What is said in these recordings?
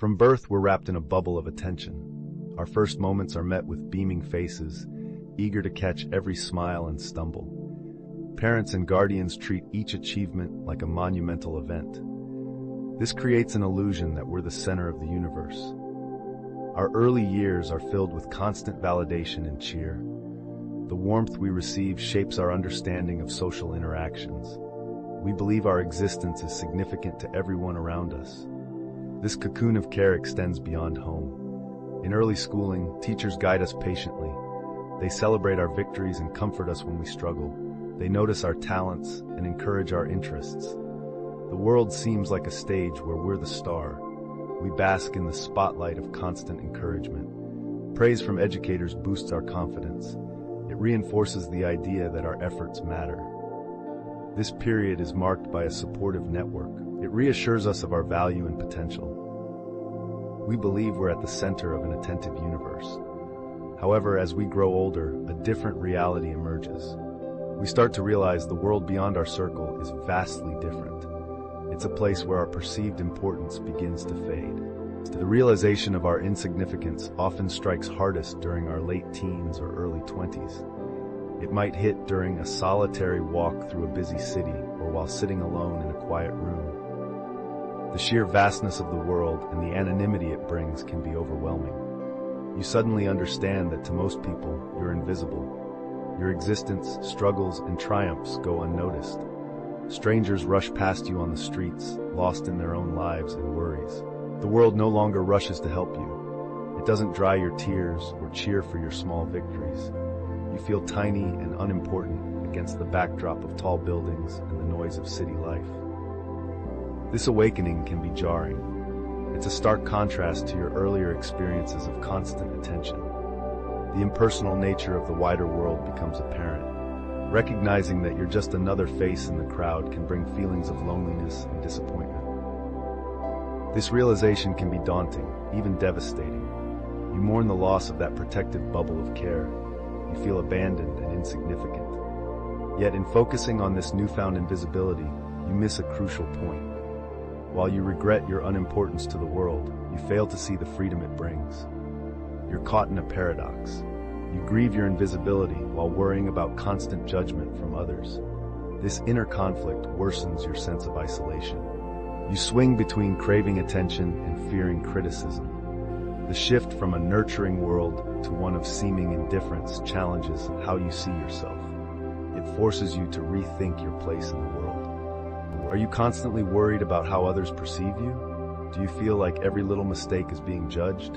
From birth, we're wrapped in a bubble of attention. Our first moments are met with beaming faces, eager to catch every smile and stumble. Parents and guardians treat each achievement like a monumental event. This creates an illusion that we're the center of the universe. Our early years are filled with constant validation and cheer. The warmth we receive shapes our understanding of social interactions. We believe our existence is significant to everyone around us. This cocoon of care extends beyond home. In early schooling, teachers guide us patiently. They celebrate our victories and comfort us when we struggle. They notice our talents and encourage our interests. The world seems like a stage where we're the star. We bask in the spotlight of constant encouragement. Praise from educators boosts our confidence. It reinforces the idea that our efforts matter. This period is marked by a supportive network. It reassures us of our value and potential. We believe we're at the center of an attentive universe. However, as we grow older, a different reality emerges. We start to realize the world beyond our circle is vastly different. It's a place where our perceived importance begins to fade. The realization of our insignificance often strikes hardest during our late teens or early 20s. It might hit during a solitary walk through a busy city or while sitting alone in a quiet room. The sheer vastness of the world and the anonymity it brings can be overwhelming. You suddenly understand that to most people, you're invisible. Your existence, struggles, and triumphs go unnoticed. Strangers rush past you on the streets, lost in their own lives and worries. The world no longer rushes to help you. It doesn't dry your tears or cheer for your small victories. You feel tiny and unimportant against the backdrop of tall buildings and the noise of city life. This awakening can be jarring. It's a stark contrast to your earlier experiences of constant attention. The impersonal nature of the wider world becomes apparent. Recognizing that you're just another face in the crowd can bring feelings of loneliness and disappointment. This realization can be daunting, even devastating. You mourn the loss of that protective bubble of care. You feel abandoned and insignificant. Yet in focusing on this newfound invisibility, you miss a crucial point. While you regret your unimportance to the world, you fail to see the freedom it brings. You're caught in a paradox. You grieve your invisibility while worrying about constant judgment from others. This inner conflict worsens your sense of isolation. You swing between craving attention and fearing criticism. The shift from a nurturing world to one of seeming indifference challenges how you see yourself. It forces you to rethink your place in the world. Are you constantly worried about how others perceive you? Do you feel like every little mistake is being judged?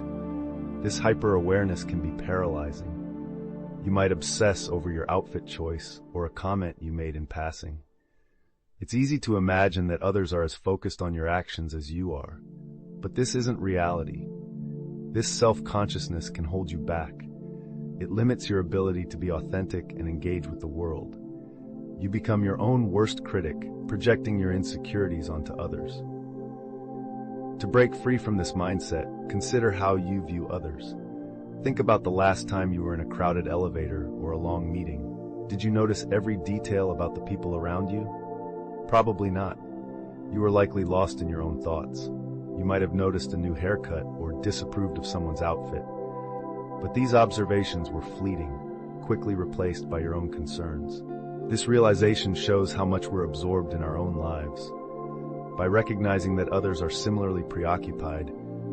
This hyper-awareness can be paralyzing. You might obsess over your outfit choice or a comment you made in passing. It's easy to imagine that others are as focused on your actions as you are. But this isn't reality. This self-consciousness can hold you back. It limits your ability to be authentic and engage with the world. You become your own worst critic, projecting your insecurities onto others. To break free from this mindset, consider how you view others. Think about the last time you were in a crowded elevator or a long meeting. Did you notice every detail about the people around you? Probably not. You were likely lost in your own thoughts. You might have noticed a new haircut or disapproved of someone's outfit. But these observations were fleeting, quickly replaced by your own concerns. This realization shows how much we're absorbed in our own lives. By recognizing that others are similarly preoccupied,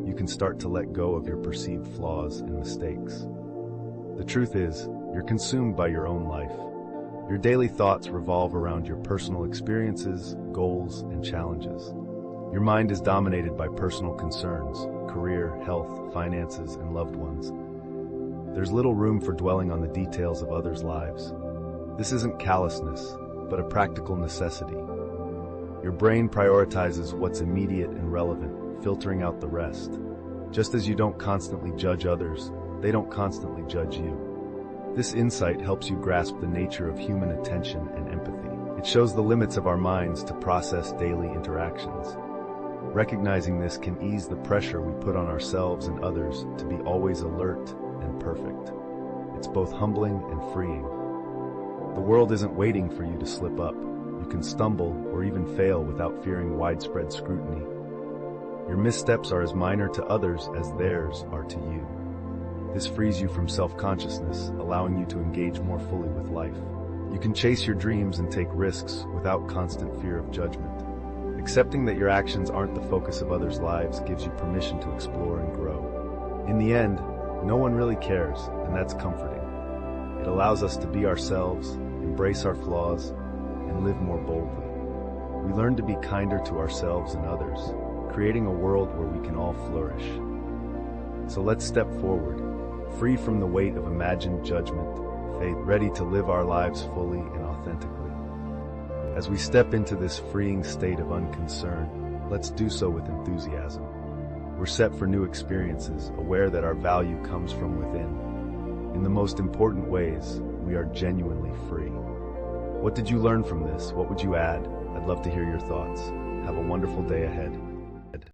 you can start to let go of your perceived flaws and mistakes. The truth is, you're consumed by your own life. Your daily thoughts revolve around your personal experiences, goals, and challenges. Your mind is dominated by personal concerns, career, health, finances, and loved ones. There's little room for dwelling on the details of others' lives. This isn't callousness, but a practical necessity. Your brain prioritizes what's immediate and relevant, filtering out the rest. Just as you don't constantly judge others, they don't constantly judge you. This insight helps you grasp the nature of human attention and empathy. It shows the limits of our minds to process daily interactions. Recognizing this can ease the pressure we put on ourselves and others to be always alert and perfect. It's both humbling and freeing. The world isn't waiting for you to slip up. You can stumble or even fail without fearing widespread scrutiny. Your missteps are as minor to others as theirs are to you. This frees you from self-consciousness, allowing you to engage more fully with life. You can chase your dreams and take risks without constant fear of judgment. Accepting that your actions aren't the focus of others' lives gives you permission to explore and grow. In the end, no one really cares, and that's comforting. It allows us to be ourselves, embrace our flaws, and live more boldly. We learn to be kinder to ourselves and others, creating a world where we can all flourish. So let's step forward, free from the weight of imagined judgment, faith, ready to live our lives fully and authentically. As we step into this freeing state of unconcern, let's do so with enthusiasm. We're set for new experiences, aware that our value comes from within. In the most important ways, we are genuinely free. What did you learn from this? What would you add? I'd love to hear your thoughts. Have a wonderful day ahead.